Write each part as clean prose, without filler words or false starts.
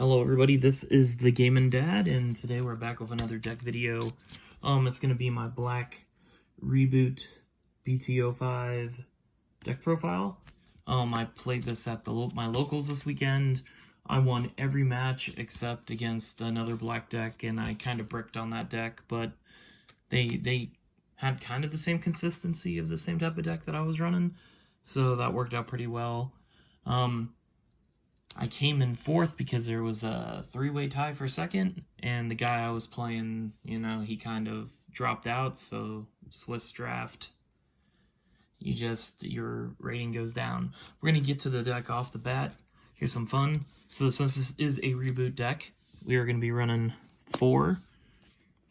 Hello everybody, this is the Gamin' Dad, and today we're back with another deck video. It's going to be my Black Reboot BT-05 deck profile. I played this at my locals this weekend. I won every match except against another black deck, and I kind of bricked on that deck, but they had kind of the same consistency of the same type of deck that I was running, so that worked out pretty well. I came in fourth because there was a three-way tie for second, and the guy I was playing, he kind of dropped out, so Swiss draft, your rating goes down. We're going to get to the deck off the bat. Here's some fun. So since this is a reboot deck, we are going to be running 4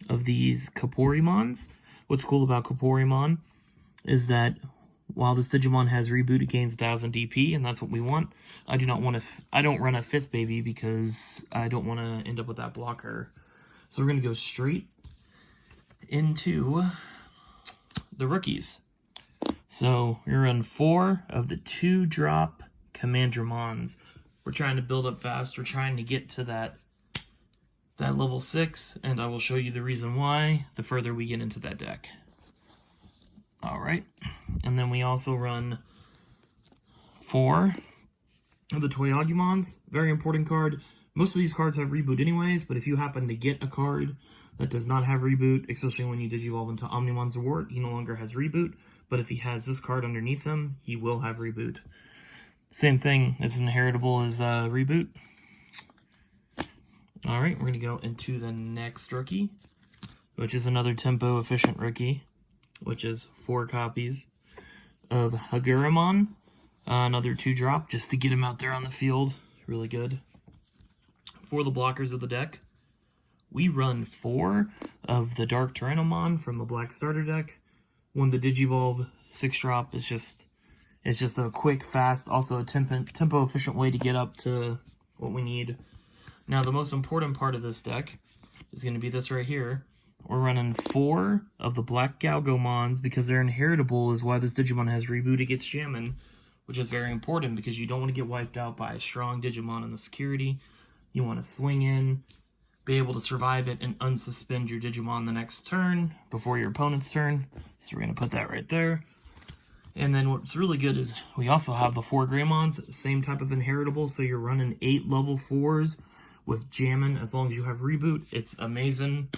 of these Garurumons. What's cool about Garurumon is that while this Digimon has Reboot, it gains 1000 DP, and that's what we want. I don't run a 5th baby because I don't want to end up with that blocker. So we're going to go straight into the rookies. So we're going to run 4 of the 2-drop Commandramons. We're trying to build up fast. We're trying to get to that level 6, and I will show you the reason why the further we get into that deck. Alright, and then we also run 4 of the Toyagumons. Very important card. Most of these cards have Reboot anyways, but if you happen to get a card that does not have Reboot, especially when you Digivolve into Omnimon's Award, he no longer has Reboot, but if he has this card underneath him, he will have Reboot. Same thing, it's inheritable as Reboot. Alright, we're going to go into the next rookie, which is another tempo-efficient rookie, which is 4 copies of Garurumon. Another 2-drop, just to get him out there on the field. Really good. For the blockers of the deck, we run 4 of the Dark Tyrannomon from the Black Starter deck. When the Digivolve 6-drop is just a quick, fast, also a tempo-efficient way to get up to what we need. Now, the most important part of this deck is going to be this right here. We're running 4 of the Black Galgomons because they're inheritable is why this Digimon has Reboot against Jamming, which is very important because you don't want to get wiped out by a strong Digimon in the security. You want to swing in, be able to survive it, and unsuspend your Digimon the next turn before your opponent's turn. So we're going to put that right there. And then what's really good is we also have the 4 Greymons, same type of inheritable, so you're running 8 level 4s with Jamming as long as you have Reboot. It's amazing.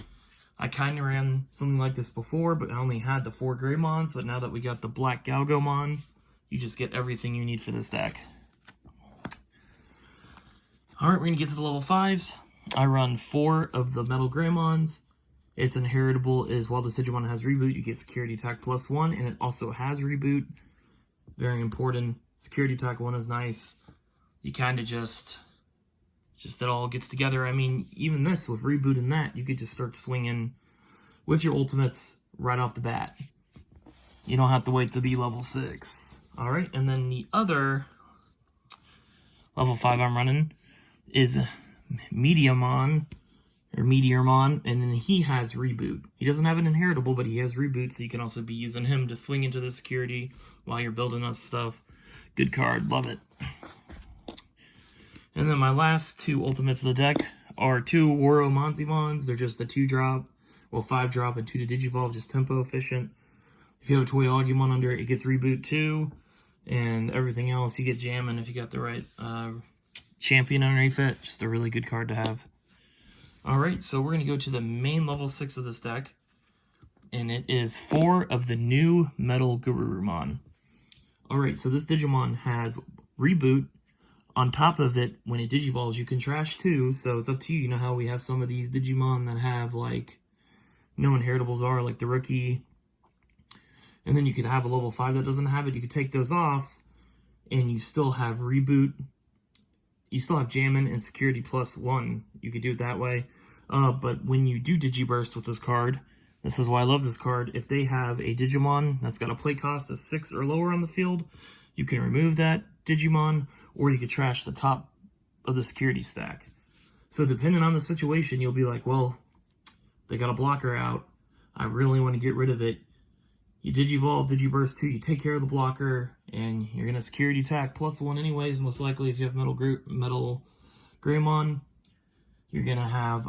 I kind of ran something like this before, but I only had the 4 Greymons, but now that we got the Black Galgomon, you just get everything you need for this deck. Alright, we're going to get to the level 5s. I run 4 of the Metal Greymons. Its inheritable is while this Digimon has Reboot, you get Security Attack +1, and it also has Reboot. Very important. Security Attack 1 is nice. You kind of just it all gets together. I mean, even this, with Reboot and that, you could just start swinging with your ultimates right off the bat. You don't have to wait to be level 6. Alright, and then the other level 5 I'm running is Meteormon, and then he has Reboot. He doesn't have an inheritable, but he has Reboot, so you can also be using him to swing into the security while you're building up stuff. Good card, love it. And then my last 2 ultimates of the deck are 2 Woromonzimons. They're just a 2-drop, well 5-drop and 2 to Digivolve, just tempo efficient. If you have a Toyagumon under it, it gets Reboot too. And everything else, you get Jamming if you got the right champion underneath it. Just a really good card to have. Alright, so we're going to go to the main level 6 of this deck. And it is 4 of the new Metalgarurumon. Alright, so this Digimon has Reboot. On top of it, when it Digivolves, you can trash too, so it's up to you. You know how we have some of these Digimon that have, like, no inheritables are, like the rookie. And then you could have a level 5 that doesn't have it. You could take those off, and you still have Reboot. You still have Jamming and Security +1. You could do it that way. But when you do Digiburst with this card, this is why I love this card. If they have a Digimon that's got a play cost of 6 or lower on the field, you can remove that Digimon, or you could trash the top of the security stack. So depending on the situation, you'll be like, well, they got a blocker out. I really want to get rid of it. You Digivolve, Digiburst 2, you take care of the blocker, and you're going to Security Attack +1 anyways, most likely if you have Metal Greymon. You're going to have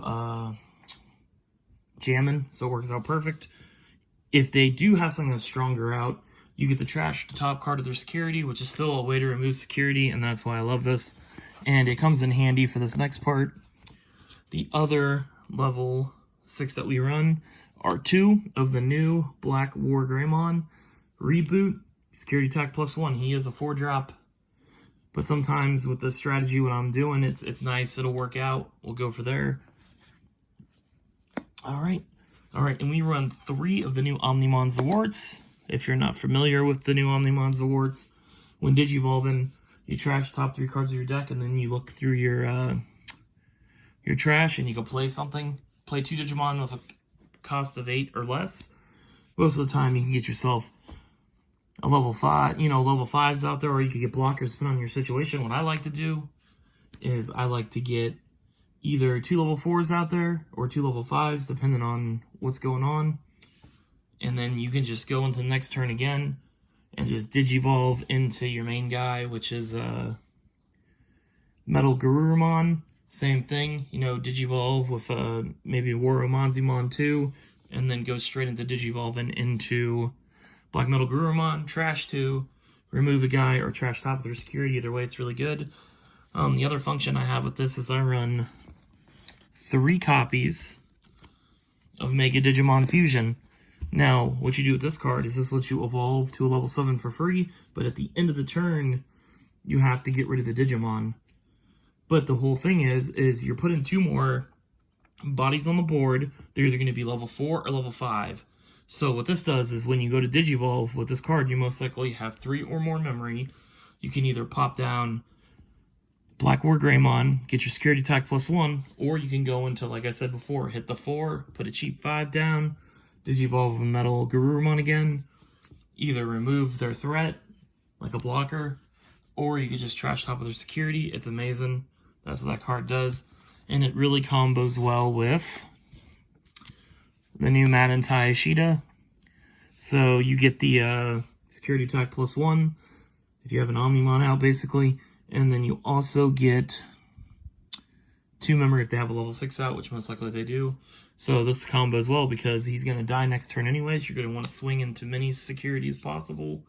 Jammin', so it works out perfect. If they do have something that's stronger out, you get the trash the top card of their security, which is still a way to remove security, and that's why I love this. And it comes in handy for this next part. The other level 6 that we run are 2 of the new Black Metalgarurumon. Reboot, security attack +1. He is a 4-drop. But sometimes with the strategy, what I'm doing, it's nice. It'll work out. We'll go for there. All right, and we run 3 of the new Omnimon Zawarts. If you're not familiar with the new Omnimon Zawarts, when Digivolving, you trash top 3 cards of your deck, and then you look through your trash, and you can play something. Play 2 Digimon with a cost of 8 or less. Most of the time, you can get yourself a level 5, level 5s out there, or you could get blockers depending on your situation. What I like to do is I like to get either 2 level 4s out there or 2 level 5s, depending on what's going on. And then you can just go into the next turn again and just Digivolve into your main guy, which is Metalgarurumon. Same thing, Digivolve with maybe Worumanzimon 2, and then go straight into Digivolving into Black Metalgarurumon, trash 2, remove a guy, or trash top of their security. Either way, it's really good. The other function I have with this is I run 3 copies of Mega Digimon Fusion. Now, what you do with this card is this lets you evolve to a level 7 for free, but at the end of the turn, you have to get rid of the Digimon. But the whole thing is you're putting 2 more bodies on the board. They're either going to be level 4 or level 5. So what this does is when you go to Digivolve with this card, you most likely have 3 or more memory. You can either pop down Black Metalgarurumon, get your security attack +1, or you can go into, like I said before, hit the 4, put a cheap 5 down, Digivolve Metalgarurumon again, either remove their threat, like a blocker, or you can just trash top of their security. It's amazing. That's what that card does. And it really combos well with the new Madantai Ishida. So you get the security attack +1 if you have an Omnimon out, basically. And then you also get 2 memory if they have a level 6 out, which most likely they do. So this combo as well, because he's going to die next turn anyways. You're going to want to swing into many security as possible.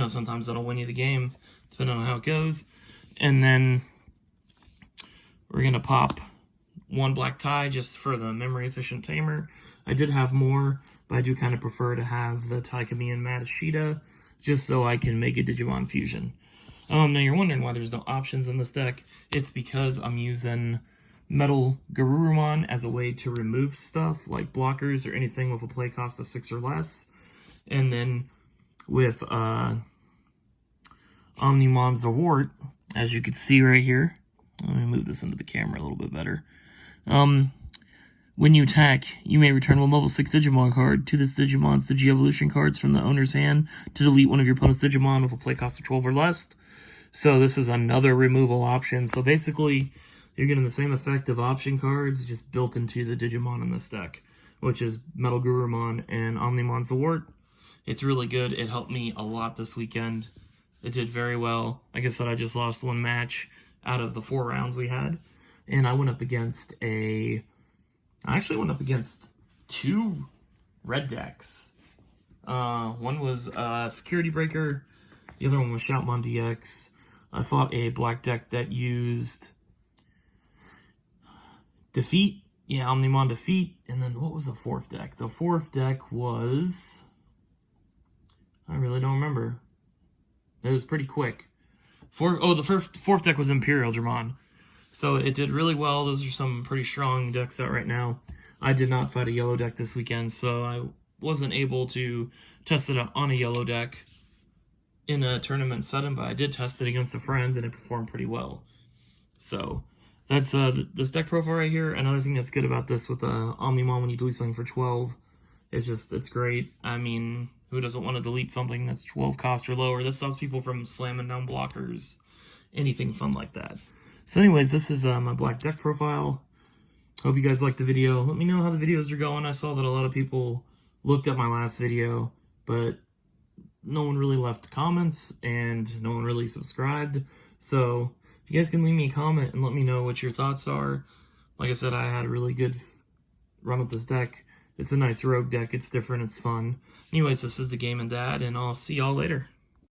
Sometimes that'll win you the game, depending on how it goes. And then we're going to pop 1 Black Tie just for the memory efficient tamer. I did have more, but I do kind of prefer to have the Taikami and Mad Ishida just so I can make a Digimon Fusion. Now you're wondering why there's no options in this deck. It's because I'm using Metalgarurumon as a way to remove stuff like blockers or anything with a play cost of 6 or less. And then with Omnimon Zawart, as you can see right here, let me move this into the camera a little bit better. When you attack, you may return 1 level 6 Digimon card to this Digimon's Digi-Evolution cards from the owner's hand to delete one of your opponent's Digimon with a play cost of 12 or less. So this is another removal option. So basically, you're getting the same effect of option cards just built into the Digimon in this deck, which is Metalgarurumon and Omnimon Zawart. It's really good. It helped me a lot this weekend. It did very well. Like I said, I just lost 1 match out of the 4 rounds we had. And I went up against I actually went up against 2 red decks. One was Security Breaker. The other one was Shoutmon DX. I fought a black deck that used Defeat. Yeah, Omnimon Defeat. And then what was the 4th deck? The 4th deck was... I really don't remember. It was pretty quick. The 4th deck was Imperial Dramon. So it did really well. Those are some pretty strong decks out right now. I did not fight a yellow deck this weekend, so I wasn't able to test it on a yellow deck in a tournament setting, but I did test it against a friend, and it performed pretty well. So that's this deck profile right here. Another thing that's good about this with Omnimon when you delete something for 12 is just, it's great. I mean, who doesn't want to delete something that's 12 cost or lower? This stops people from slamming down blockers, anything fun like that. So anyways, this is my black deck profile. Hope you guys liked the video. Let me know how the videos are going. I saw that a lot of people looked at my last video, but no one really left comments, and no one really subscribed. So if you guys can leave me a comment and let me know what your thoughts are, Like I said, I had a really good run with this deck. It's a nice rogue deck. It's different. It's fun. Anyways, this is the Game and Dad, and I'll see y'all later.